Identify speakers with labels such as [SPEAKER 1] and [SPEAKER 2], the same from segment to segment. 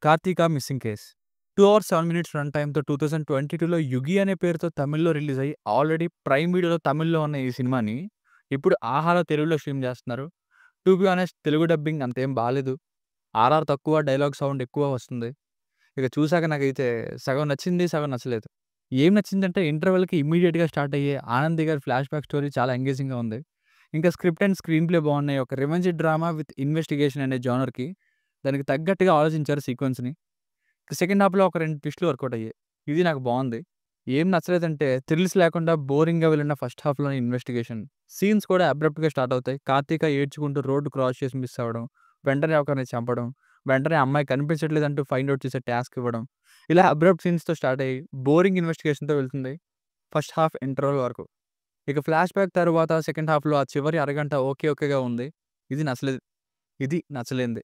[SPEAKER 1] 'Karthika missing case'. 2 hours 7 minutes run టైమ్‌తో 2022లో 'యుగి' అనే పేరుతో తమిళ్‌లో రిలీజ్ అయ్యి ఆల్రెడీ ప్రైమ్ వీడియోలో తమిళ్‌లో ఉన్న ఈ సినిమాని ఇప్పుడు 'ఆహాలో' తెలుగులో స్ట్రీమ్ చేస్తున్నారు. To be honest Telugu dubbing అంతేం బాలేదు. ఆర్ఆర్ తక్కువ, డైలాగ్ సౌండ్ ఎక్కువ వస్తుంది. ఇక చూసాక నాకైతే సగం నచ్చింది, సగం నచ్చలేదు. ఏం నచ్చిందంటే ఇంటర్వెల్‌కి ఇమ్మీడియేట్‌గా స్టార్ట్ అయ్యే ఆనంద్ గారి ఫ్లాష్ బ్యాక్ స్టోరీ చాలా ఎంగేజింగ్‌గా ఉంది. ఇంకా స్క్రిప్ట్ అండ్ స్క్రీన్ ప్లే బాగున్నాయి. ఒక రివెంజ్ డ్రామా విత్ ఇన్వెస్టిగేషన్ అనే జోనర్‌కి దానికి తగ్గట్టుగా ఆలోచించారు సీక్వెన్స్‌ని. సెకండ్ హాఫ్‌లో ఒక 2 ట్విస్ట్‌లు వర్కౌట్ అయ్యాయి. ఇది నాకు బావుంది. ఏం నచ్చలేదంటే థ్రిల్స్ లేకుండా బోరింగ్‌గా వెళ్ళిన ఫస్ట్ హాఫ్‌లోని ఇన్వెస్టిగేషన్. సీన్స్ కూడా అబ్రప్ట్‌గా స్టార్ట్ అవుతాయి. కార్తీక ఏడ్చుకుంటూ రోడ్ క్రాస్ చేసి మిస్ అవ్వడం, వెంటనే ఒకరిని చంపడం, వెంటనే అమ్మాయి కనిపించట్లేదంటూ ఫైండ్ ఔట్ చేసే టాస్క్ ఇవ్వడం. ఇలా అబ్రప్ట్ సీన్స్‌తో స్టార్ట్ అయ్యి బోరింగ్ ఇన్వెస్టిగేషన్‌తో వెళ్తుంది ఫస్ట్ హాఫ్ ఇంటర్వల్ వరకు. ఇక ఫ్లాష్ బ్యాక్ తరువాత సెకండ్ హాఫ్‌లో ఆ చివరి అరగంట ఓకేగా ఉంది. ఇది నచ్చలేదు. ఇది నచ్చలేనిది.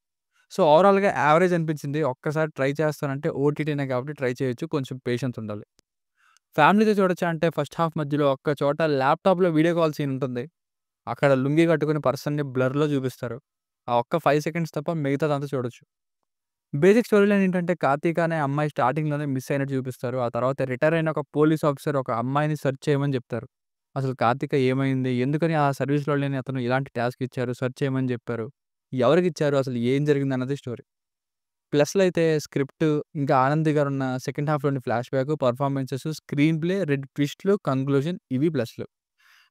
[SPEAKER 1] సో, ఓవరాల్‌గా యావరేజ్ అనిపించింది. ఒక్కసారి ట్రై చేస్తానంటే ఓటీటీనే కాబట్టి ట్రై చేయొచ్చు. కొంచెం పేషెన్స్ ఉండాలి. ఫ్యామిలీతో చూడొచ్చా అంటే ఫస్ట్ హాఫ్ మధ్యలో ఒక్క చోట ల్యాప్‌టాప్‌లో వీడియో కాల్ సీన్ ఉంటుంది. అక్కడ లుంగీ కట్టుకుని పర్సన్‌ని బ్లర్‌లో చూపిస్తారు. ఆ ఒక్క 5 సెకండ్స్ తప్ప మిగతాదంతా చూడొచ్చు. బేసిక్ స్టోరీ లైన్ ఏంటంటే కార్తీక అనే అమ్మాయి స్టార్టింగ్‌లోనే మిస్ అయినట్టు చూపిస్తారు. ఆ తర్వాత రిటైర్ అయిన ఒక పోలీస్ ఆఫీసర్ ఒక అమ్మాయిని సెర్చ్ చేయమని చెప్తారు. అసలు కార్తీక ఏమైంది? ఎందుకని ఆ సర్వీస్‌లో లేని అతను ఇలాంటి టాస్క్ ఇచ్చారు? సెర్చ్ చేయమని చెప్పారు. ఎవరికిచ్చారు? అసలు ఏం జరిగిందన్నది స్టోరీ. ప్లస్‌లో అయితే స్క్రిప్ట్, ఇంకా ఆనంద్ గారున్న సెకండ్ హాఫ్‌లోని flashback, performances, screenplay, 2 ట్విస్ట్‌లు, కంక్లూజన్ ఇవి ప్లస్‌లు.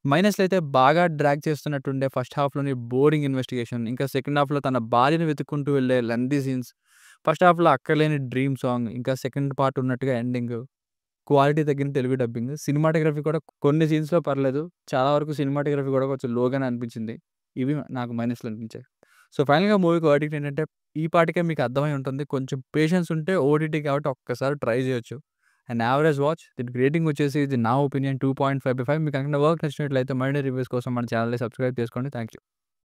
[SPEAKER 1] మైనస్‌లో అయితే బాగా డ్రాగ్ చేస్తున్నట్టుండే ఫస్ట్ హాఫ్‌లోని బోరింగ్ ఇన్వెస్టిగేషన్, ఇంకా సెకండ్ హాఫ్‌లో తన భార్యను వెతుక్కుంటూ వెళ్ళే లెంథీ సీన్స్, ఫస్ట్ హాఫ్‌లో అక్కర్లేని డ్రీమ్ సాంగ్, ఇంకా సెకండ్ పార్ట్ ఉన్నట్టుగా ఎండింగ్, క్వాలిటీ తగ్గిన తెలుగు డబ్బింగ్, సినిమాటోగ్రఫీ కూడా కొన్ని సీన్స్‌లో పర్లేదు. చాలా వరకు సినిమాటోగ్రఫీ కూడా కొంచెం లోగానే అనిపించింది. ఇవి నాకు మైనస్‌లు అనిపించాయి. సో, ఫైనల్‌గా మూవీకి వర్డిక్ట్ ఏంటంటే ఈ పాటికే మీకు అర్థమై ఉంటుంది. కొంచెం పేషెన్స్ ఉంటే ఓటీటీ కాబట్టి ఒక్కసారి ట్రై చేయొచ్చు. అండ్ యావరేజ్ వాచ్ దీనికి రేటింగ్ వచ్చేసి ఇది నా ఒపీనియన్ 2.5/5. మీకు కనుక వర్క్ నచ్చినట్లయితే మరిన్ని రివ్యూస్ కోసం మన ఛానల్‌ని సబ్స్క్రైబ్ చేసుకోండి. Thank you.